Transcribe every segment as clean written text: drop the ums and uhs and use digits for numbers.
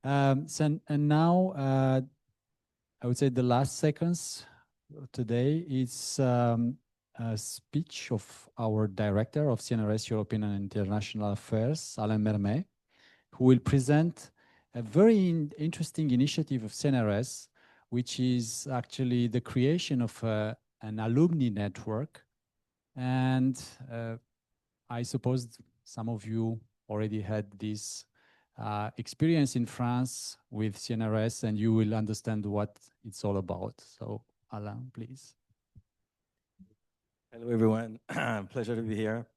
And now, I would say the last seconds today is a speech of our director of CNRS European and International Affairs, Alain Mermet, who will present a very interesting initiative of CNRS, which is actually the creation of an alumni network. And I suppose some of you already had this experience in France with CNRS, and you will understand what it's all about. So, Alain, please. Hello, everyone. Pleasure to be here.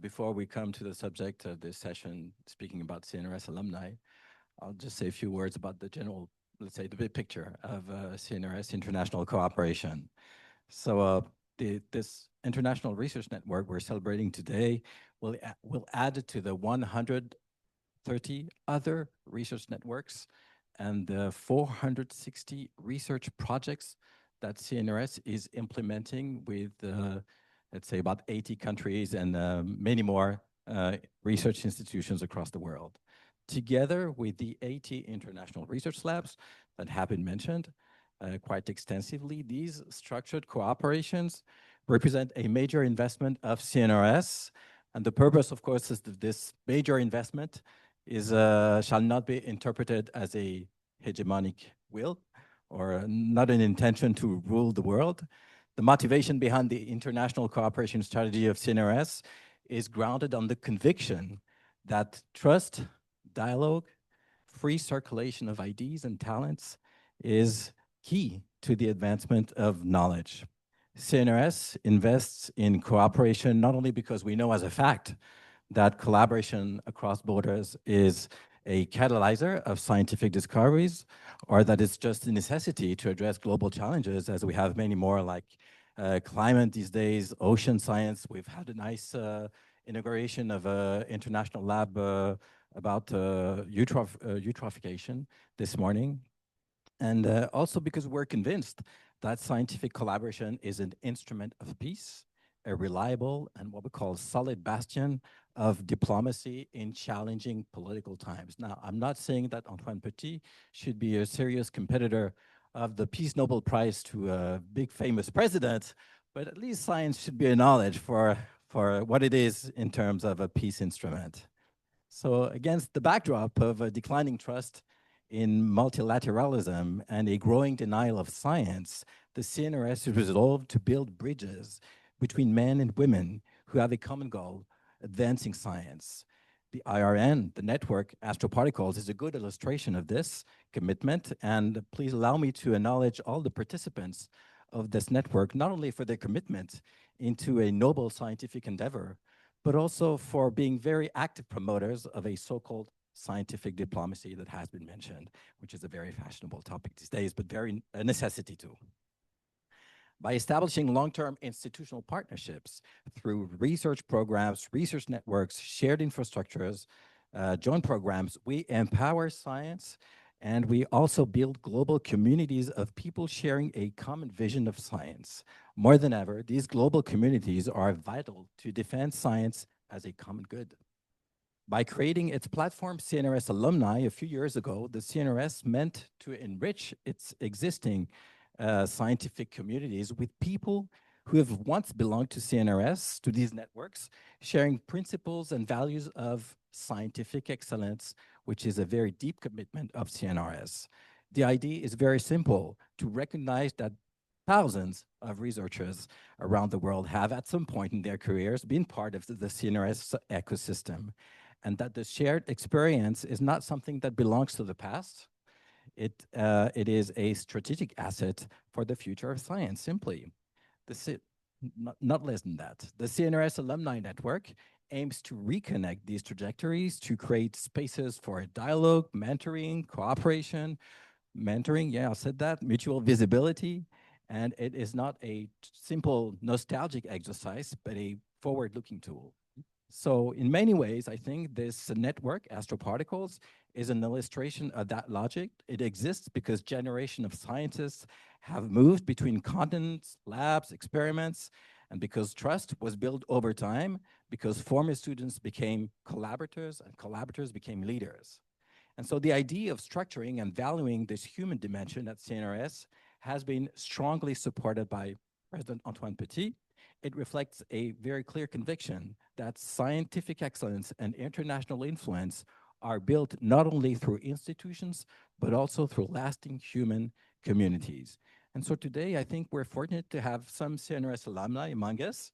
Before we come to the subject of this session, speaking about CNRS alumni, I'll just say a few words about the general, let's say, the big picture of CNRS international cooperation. This international research network we're celebrating today will add to the 130 other research networks and the 460 research projects that CNRS is implementing with, let's say, about 80 countries and many more research institutions across the world. Together with the 80 international research labs that have been mentioned quite extensively, these structured cooperations represent a major investment of CNRS. And the purpose, of course, is that this major investment shall not be interpreted as a hegemonic will or not an intention to rule the world. The motivation behind the international cooperation strategy of CNRS is grounded on the conviction that trust, dialogue, free circulation of ideas and talents is key to the advancement of knowledge. CNRS invests in cooperation not only because we know as a fact that collaboration across borders is a catalyzer of scientific discoveries, or that it's just a necessity to address global challenges, as we have many more, like climate these days, ocean science. We've had a nice inauguration of an international lab about eutrophication this morning. And also because we're convinced that scientific collaboration is an instrument of peace, a reliable and what we call solid bastion of diplomacy in challenging political times. Now, I'm not saying that Antoine Petit should be a serious competitor of the Peace Nobel Prize to a big famous president, but at least science should be acknowledged for what it is in terms of a peace instrument. So against the backdrop of a declining trust in multilateralism and a growing denial of science, the CNRS is resolved to build bridges between men and women who have a common goal, advancing science. The IRN, the network Astroparticles, is a good illustration of this commitment. And please allow me to acknowledge all the participants of this network, not only for their commitment into a noble scientific endeavor, but also for being very active promoters of a so-called scientific diplomacy that has been mentioned, which is a very fashionable topic these days, but very a necessity too. By establishing long-term institutional partnerships through research programs, research networks, shared infrastructures, joint programs, we empower science, and we also build global communities of people sharing a common vision of science. More than ever, these global communities are vital to defend science as a common good. By creating its platform, CNRS Alumni, a few years ago, the CNRS meant to enrich its existing scientific communities with people who have once belonged to CNRS, to these networks, sharing principles and values of scientific excellence, which is a very deep commitment of CNRS. The idea is very simple: to recognize that thousands of researchers around the world have at some point in their careers been part of the CNRS ecosystem, and that the shared experience is not something that belongs to the past. It is a strategic asset for the future of science, simply. Not less than that. The CNRS Alumni Network aims to reconnect these trajectories to create spaces for dialogue, mentoring, cooperation, yeah, I said that, mutual visibility, and it is not a simple nostalgic exercise, but a forward-looking tool. So in many ways, I think this network, Astroparticles, is an illustration of that logic. It exists because generations of scientists have moved between continents, labs, experiments, and because trust was built over time, because former students became collaborators and collaborators became leaders. And so the idea of structuring and valuing this human dimension at CNRS has been strongly supported by President Antoine Petit. It reflects a very clear conviction that scientific excellence and international influence are built not only through institutions, but also through lasting human communities. And so today, I think we're fortunate to have some CNRS alumni among us.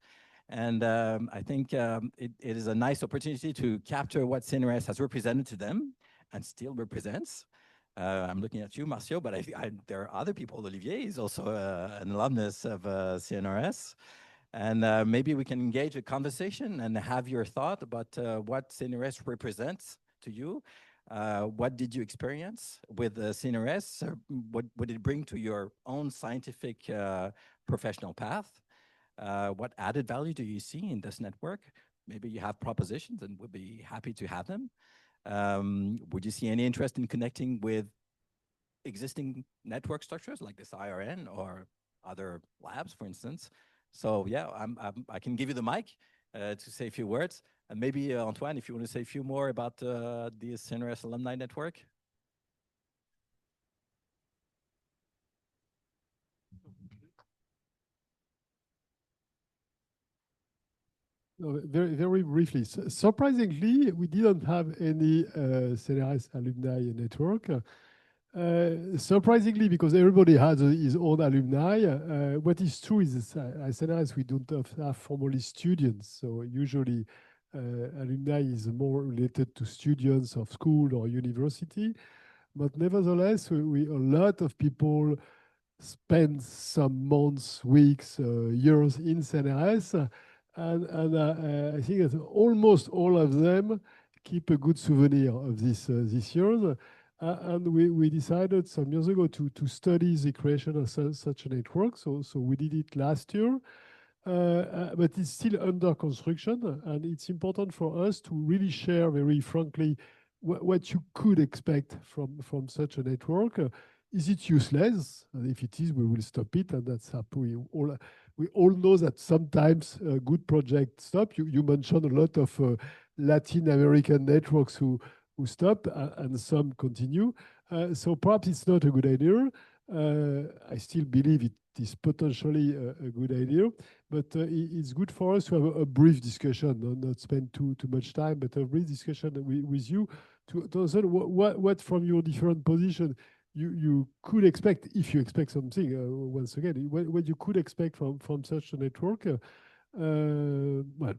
And I think it is a nice opportunity to capture what CNRS has represented to them and still represents. I'm looking at you, Marcio, but there are other people. Olivier is also an alumnus of CNRS. And maybe we can engage a conversation and have your thought about what CNRS represents to you. What did you experience with CNRS? What did it bring to your own scientific professional path? What added value do you see in this network? Maybe you have propositions and we'd be happy to have them. Would you see any interest in connecting with existing network structures like this IRN or other labs, for instance? So yeah, I can give you the mic to say a few words. And maybe Antoine, if you want to say a few more about the CNRS alumni network. Very, very briefly. Surprisingly, we didn't have any CNRS alumni network. Surprisingly, because everybody has his own alumni. What is true is at CNRS, we don't have formally students. So usually alumni is more related to students of school or university. But nevertheless, a lot of people spend some months, weeks, years in CNRS. And I think that almost all of them keep a good souvenir of this year. And we decided some years ago to study the creation of such a network. So we did it last year. But it's still under construction, and it's important for us to really share very frankly what you could expect from such a network. Is it useless? And if it is, we will stop it, and that's up. We all know that sometimes good projects stop. You mentioned a lot of Latin American networks who stop, and some continue. So perhaps it's not a good idea. I still believe it is potentially a good idea, but it's good for us to have a brief discussion, not spend too much time, but a brief discussion with you to understand what from your different position you could expect, if you expect something, once again, what you could expect from such a network. Well,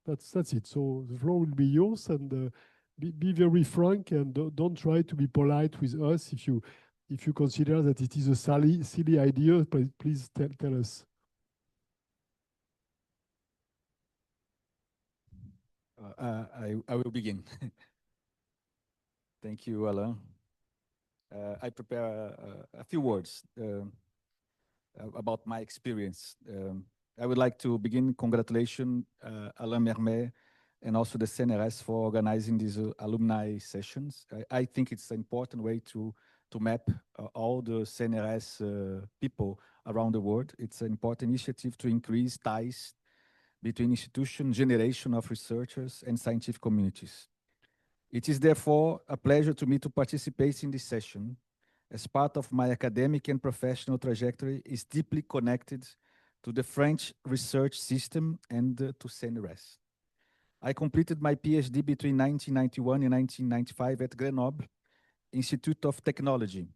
that's it. So the floor will be yours, and be very frank, and don't try to be polite with us. If you consider that it is a silly idea, please tell us. I will begin. Thank you, Alain. I prepare a few words about my experience. I would like to begin congratulating Alain Mermet and also the CNRS for organizing these alumni sessions. I think it's an important way to map all the CNRS people around the world. It's an important initiative to increase ties between institution, generation of researchers, and scientific communities. It is therefore a pleasure to me to participate in this session, as part of my academic and professional trajectory is deeply connected to the French research system and to CNRS. I completed my PhD between 1991 and 1995 at Grenoble Institute of Technology,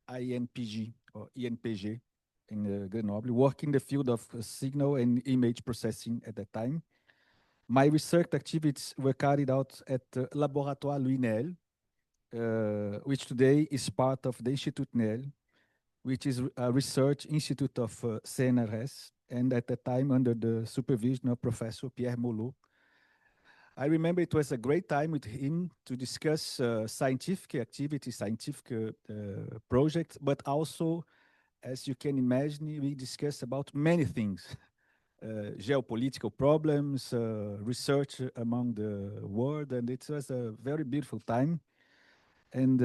INPG or INPG in Grenoble, working in the field of signal and image processing at that time. My research activities were carried out at Laboratoire Louis Néel, which today is part of the Institut Néel, which is a research institute of CNRS, and at the time under the supervision of Professor Pierre Molot. I remember it was a great time with him to discuss scientific activity, scientific projects, but also, as you can imagine, we discussed about many things. Geopolitical problems, research among the world, and it was a very beautiful time. And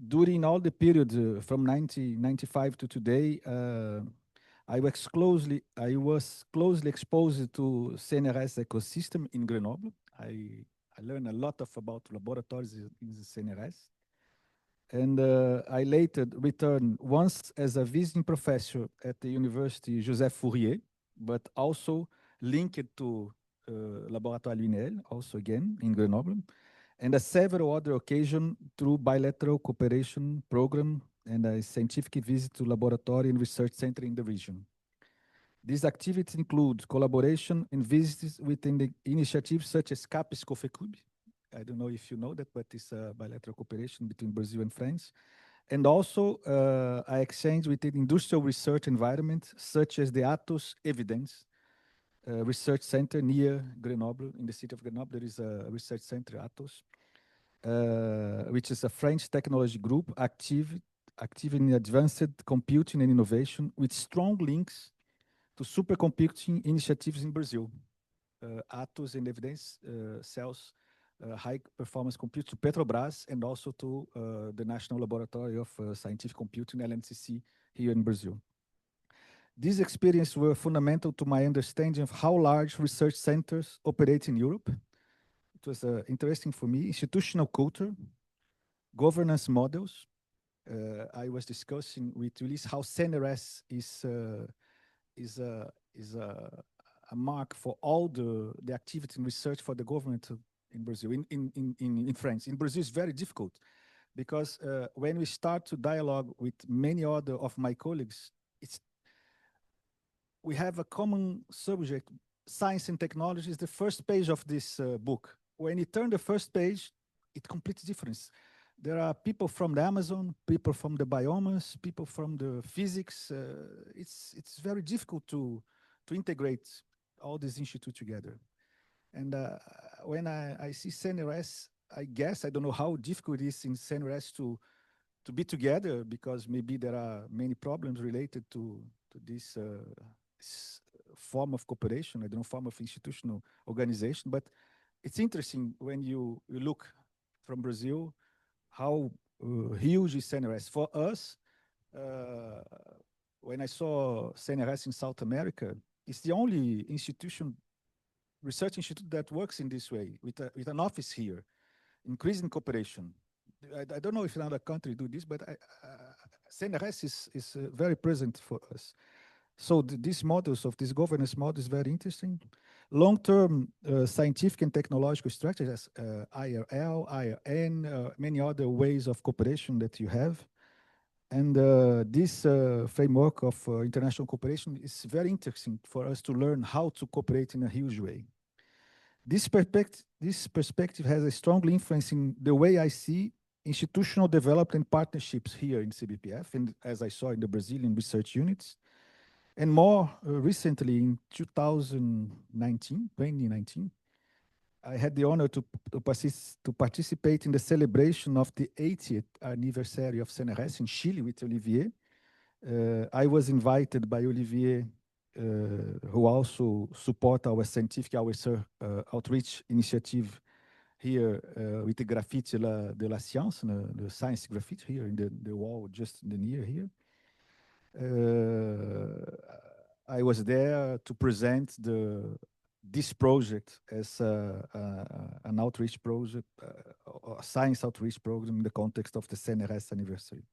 during all the period from 1995 to today, I was closely exposed to CNRS ecosystem in Grenoble. I learned a lot about laboratories in the CNRS. And I later returned once as a visiting professor at the University Joseph Fourier, but also linked to Laboratoire Lunel, also again in Grenoble, and a several other occasions through bilateral cooperation program and a scientific visit to laboratory and research center in the region. These activities include collaboration and visits within the initiatives such as CAPES COFECUB. I don't know if you know that, but it's a bilateral cooperation between Brazil and France. And also, I exchange within industrial research environment, such as the Atos Evidence Research Center near Grenoble. In the city of Grenoble, there is a research center, Atos, which is a French technology group active in advanced computing and innovation with strong links to supercomputing initiatives in Brazil. Atos and Evidence sells high performance compute to Petrobras and also to the National Laboratory of Scientific Computing, LNCC, here in Brazil. These experiences were fundamental to my understanding of how large research centers operate in Europe. It was interesting for me, institutional culture, governance models. I was discussing with Ulysse how CNRS is a mark for all the activity and research for the government in Brazil, in France. In Brazil, it's very difficult because when we start to dialogue with many other of my colleagues, we have a common subject. Science and technology is the first page of this book. When you turn the first page, it's completely different. There are people from the Amazon, people from the biomes, people from the physics. It's very difficult to integrate all these institutes together. And when I see CNRS, I guess, I don't know how difficult it is in CNRS to be together, because maybe there are many problems related to this form of cooperation, I don't know, form of institutional organization. But it's interesting when you look from Brazil, how huge is CNRS. For us, when I saw CNRS in South America, it's the only research institute that works in this way, with an office here, increasing cooperation. I don't know if another country do this, but CNRS is very present for us. So these models of this governance model is very interesting. Long-term scientific and technological structures, IRL, IRN, many other ways of cooperation that you have. And this framework of international cooperation is very interesting for us to learn how to cooperate in a huge way. This perspective has a strong influence in the way I see institutional development partnerships here in CBPF, and as I saw in the Brazilian research units. And more recently, in 2019, I had the honor to participate in the celebration of the 80th anniversary of CNRS in Chile with Olivier. I was invited by Olivier, who also support our scientific outreach initiative here with the graffiti de la science, the science graffiti here in the wall just near here. I was there to present this project as an outreach project, a science outreach program in the context of the CNRS anniversary.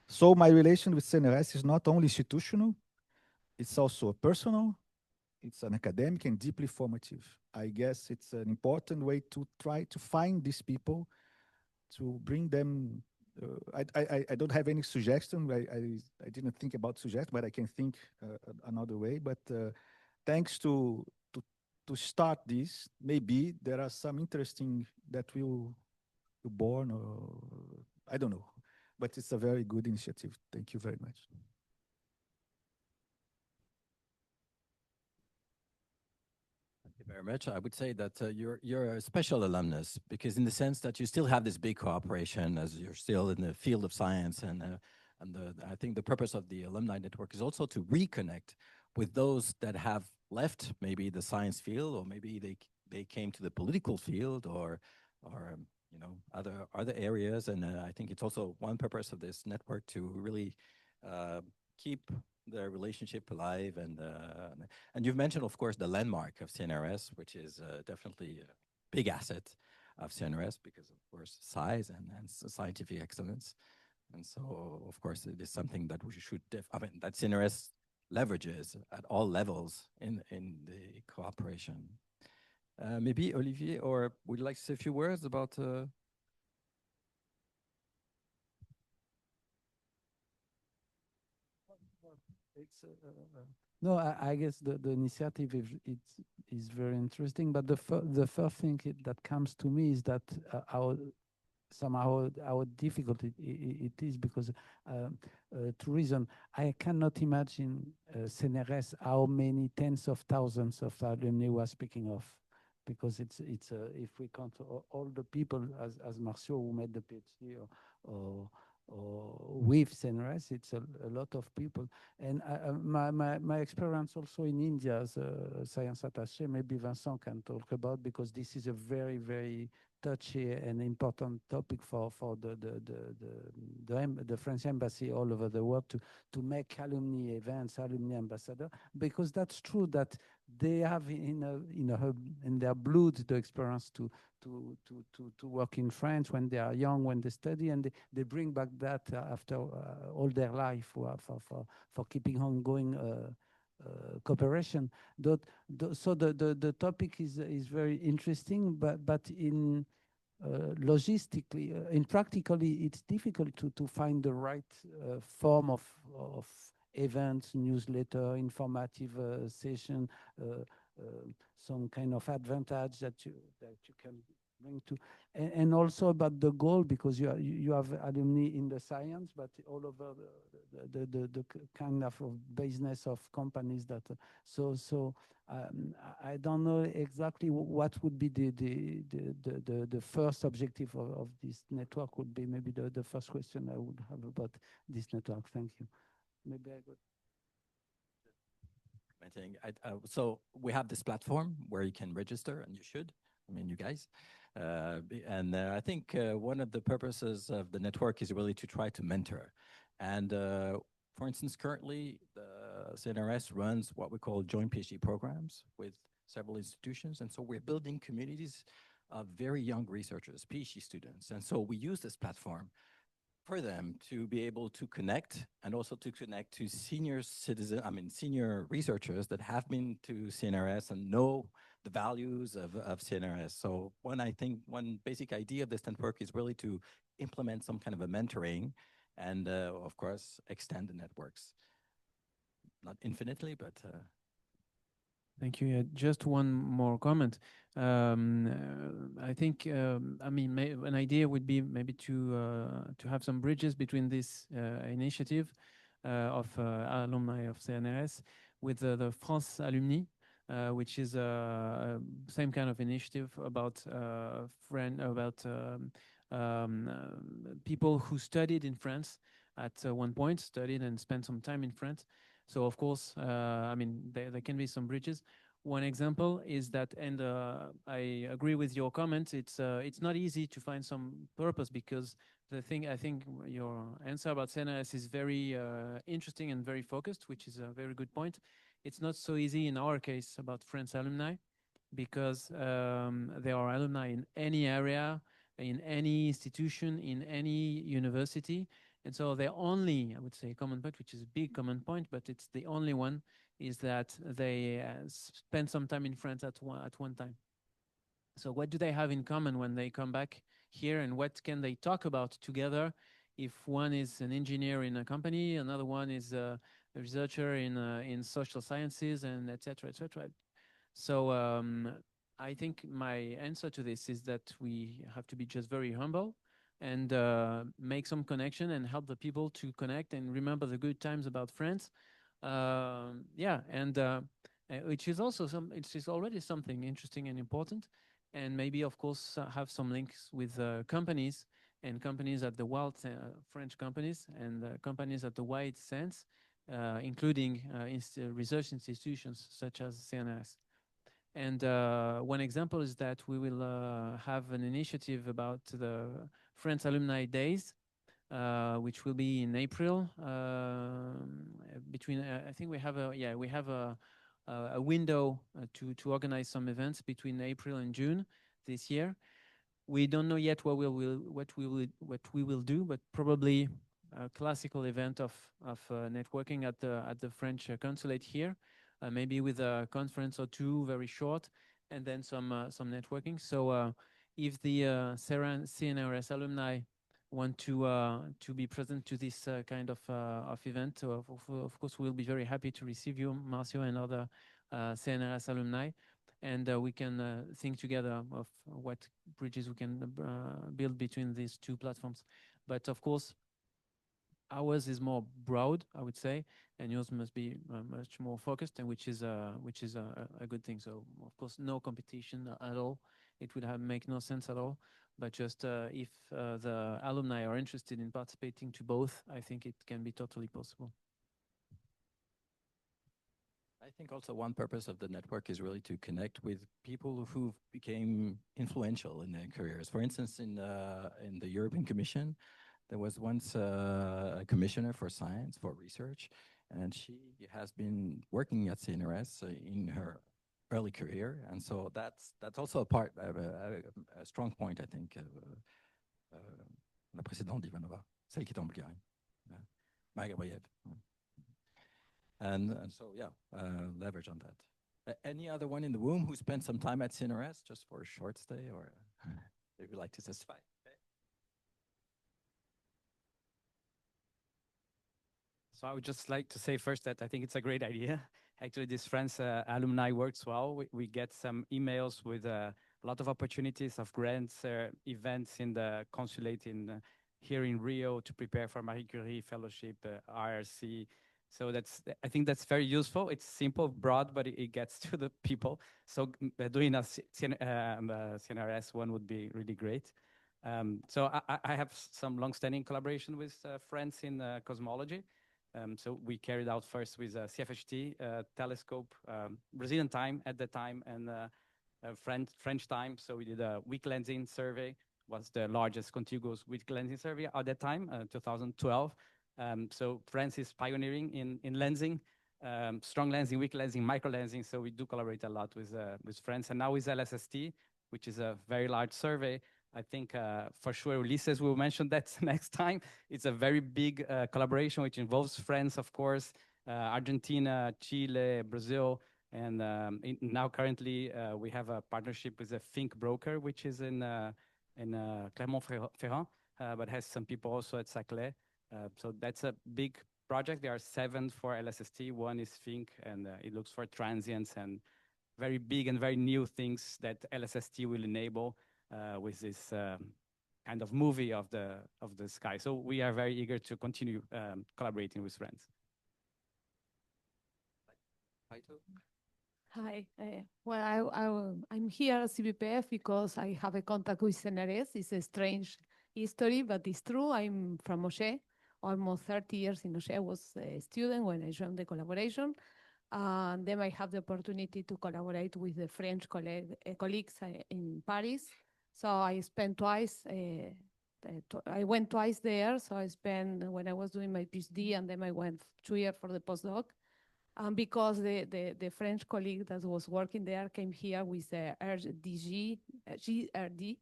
So my relation with CNRS is not only institutional, it's also personal, it's an academic and deeply formative. I guess it's an important way to try to find these people, to bring them. I don't have any suggestion. I didn't think about suggestion, but I can think another way. But thanks to start this, maybe there are some interesting that will be born, or I don't know. But it's a very good initiative. Thank you very much. Thank you very much. I would say that you're a special alumnus, because in the sense that you still have this big cooperation as you're still in the field of science, and I think the purpose of the alumni network is also to reconnect with those that have left maybe the science field, or maybe they came to the political field, or you know, other areas. And I think it's also one purpose of this network to really keep the relationship alive. And you've mentioned, of course, the landmark of CNRS, which is definitely big asset of CNRS because, of course, size and scientific excellence. And so, of course, it is something that we should, that CNRS leverages at all levels in the cooperation. Maybe Olivier, or would you like to say a few words about It's, no, I guess the initiative is very interesting, but the first thing that comes to me is that somehow how difficult it is because tourism. I cannot imagine CNRS how many tens of thousands of alumni we are speaking of, because it's if we count all the people as Marcio who made the PhD or with CNRS, it's a lot of people. And my experience also in India as a science attaché, maybe Vincent can talk about, because this is a very, very touchy and important topic for the French embassy all over the world to make alumni events, alumni ambassador, because that's true that they have in their blood the experience to work in France when they are young, when they study, and they bring back that after all their life for keeping on going cooperation. So the topic is very interesting, but in logistically, in practically, it's difficult to find the right form of events, newsletter, informative session, some kind of advantage that you can bring to, and also about the goal, because you have alumni in the science, but all over the kind of business of companies that I don't know exactly what would be the first objective of this network. Would be maybe the first question I would have about this network. Thank you. Maybe I got. So we have this platform where you can register, and you should. I mean, you guys. I think one of the purposes of the network is really to try to mentor. And for instance, currently, the CNRS runs what we call joint PhD programs with several institutions. And so we're building communities of very young researchers, PhD students. And so we use this platform for them to be able to connect, and also to connect to senior researchers that have been to CNRS and know the values of CNRS. So I think one basic idea of this network is really to implement some kind of a mentoring and, of course, extend the networks. Not infinitely, but... Thank you. Just one more comment. I think, an idea would be maybe to have some bridges between this initiative of alumni of CNRS with the France Alumni, which is same kind of initiative about people who studied in France at one point, studied and spent some time in France. So of course, there can be some bridges. One example is that, and I agree with your comment, it's not easy to find some purpose, because I think your answer about CNRS is very interesting and very focused, which is a very good point. It's not so easy in our case about French alumni, because there are alumni in any area, in any institution, in any university. And so the only, I would say, common point, which is a big common point, but it's the only one, is that they spend some time in France at one time. So what do they have in common when they come back here, and what can they talk about together? If one is an engineer in a company, another one is a researcher in social sciences, and et cetera, et cetera. So I think my answer to this is that we have to be just very humble and make some connection and help the people to connect and remember the good times about France. Which is also it is already something interesting and important. And maybe, of course, have some links with companies, and companies at the wild French companies, and companies at the wide sense, including research institutions such as CNRS. And one example is that we will have an initiative about the France Alumni Days, which will be in April. I think we have a window to organize some events between April and June this year. We don't know yet what we will do, but probably a classical event of networking at the French consulate here, maybe with a conference or two, very short, and then some networking. So if the CNRS alumni want to be present to this kind of event, of course we'll be very happy to receive you, Marcio, and other CNRS alumni, and we can think together of what bridges we can build between these two platforms. But of course, ours is more broad, I would say, and yours must be much more focused, and which is a good thing. So of course, no competition at all. It would make no sense at all. But just if the alumni are interested in participating to both, I think it can be totally possible. I think also one purpose of the network is really to connect with people who became influential in their careers. For instance, in the European Commission, there was once a commissioner for science, for research, and she has been working at CNRS in her early career. And so that's also a part, a strong point, I think, la précédente Ivanova, celle qui est en Bulgarie, Maria. And so, yeah, leverage on that. Any other one in the room who spent some time at CNRS just for a short stay, or they would like to testify? Okay. So I would just like to say first that I think it's a great idea. Actually, this France alumni works well. We get some emails with a lot of opportunities of grants, events in the consulate here in Rio to prepare for Marie Curie Fellowship, IRC. So I think that's very useful. It's simple, broad, but it gets to the people. So doing a CNRS one would be really great. So I have some long-standing collaboration with friends in cosmology. So we carried out first with CFHT telescope, Brazilian time at the time, and French time. So we did a weak lensing survey, was the largest contiguous weak lensing survey at that time, 2012. So France is pioneering in lensing, strong lensing, weak lensing, micro lensing. So we do collaborate a lot with France. And now with LSST, which is a very large survey. I think for sure Ulises will mention that next time. It's a very big collaboration, which involves France, of course, Argentina, Chile, Brazil. And now currently we have a partnership with a Think broker, which is in Clermont-Ferrand, but has some people also at Saclay. So that's a big project. There are 7 for LSST. One is Think, and it looks for transients and very big and very new things that LSST will enable with this kind of movie of the sky. So we are very eager to continue collaborating with friends. Hi. Well, I'm here at CBPF because I have a contact with CNRS. It's a strange history, but it's true. I'm from Moshe, almost 30 years in Moshe. I was a student when I joined the collaboration. Then I have the opportunity to collaborate with the French colleagues in Paris. So I spent twice, I went twice there. So I spent when I was doing my PhD, and then I went 2 years for the postdoc. Because the French colleague that was working there came here with the GRD.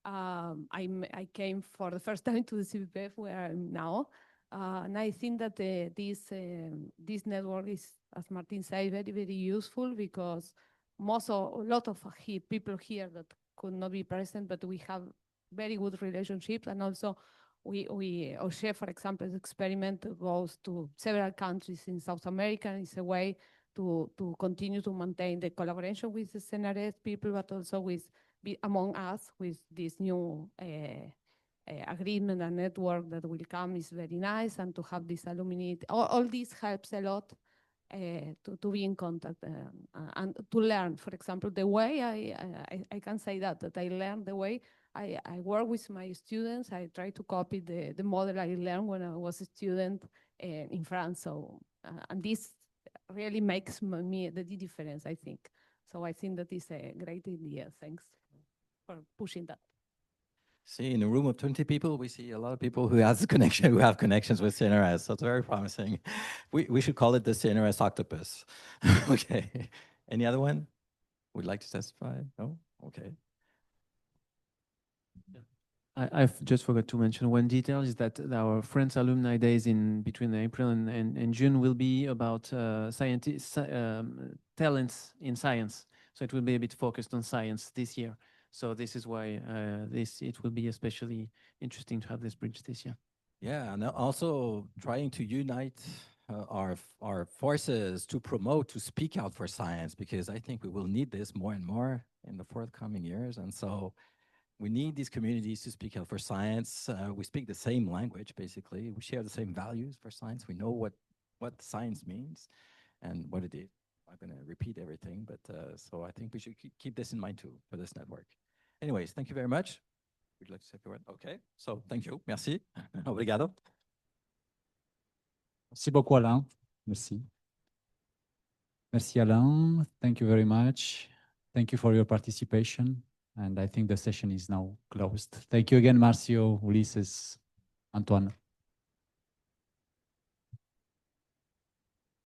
I came for the first time to the CBPF where I'm now. And I think that this network is, as Martin said, very, very useful because a lot of people here that could not be present, but we have very good relationships. And also OSHE, for example, the experiment goes to several countries in South America. And it's a way to continue to maintain the collaboration with the CNRS people, but also among us with this new agreement and network that will come is very nice. And to have this alumni, all this helps a lot to be in contact and to learn. For example, the way I can say that I learned the way I work with my students. I try to copy the model I learned when I was a student in France. So, and this really makes me the difference, I think. So I think that is a great idea. Thanks for pushing that. See, in a room of 20 people, we see a lot of people who have connections with CNRS. So it's very promising. We should call it the CNRS octopus. Okay. Any other one? Would like to testify? No? Okay. I've just forgot to mention one detail is that our France Alumni Days in between April and June will be about talents in science. So it will be a bit focused on science this year. So this is why it will be especially interesting to have this bridge this year. Yeah, and also trying to unite our forces to promote, to speak out for science, because I think we will need this more and more in the forthcoming years. And so we need these communities to speak out for science. We speak the same language, basically. We share the same values for science. We know what science means and what it is. I'm going to repeat everything, but so I think we should keep this in mind too for this network. Anyways, thank you very much. Would you like to say a word? Okay, so thank you. Merci. Obrigado. Merci beaucoup, Alain. Merci. Merci, Alain. Thank you very much. Thank you for your participation. And I think the session is now closed. Thank you again, Marcio, Ulises, Antoine.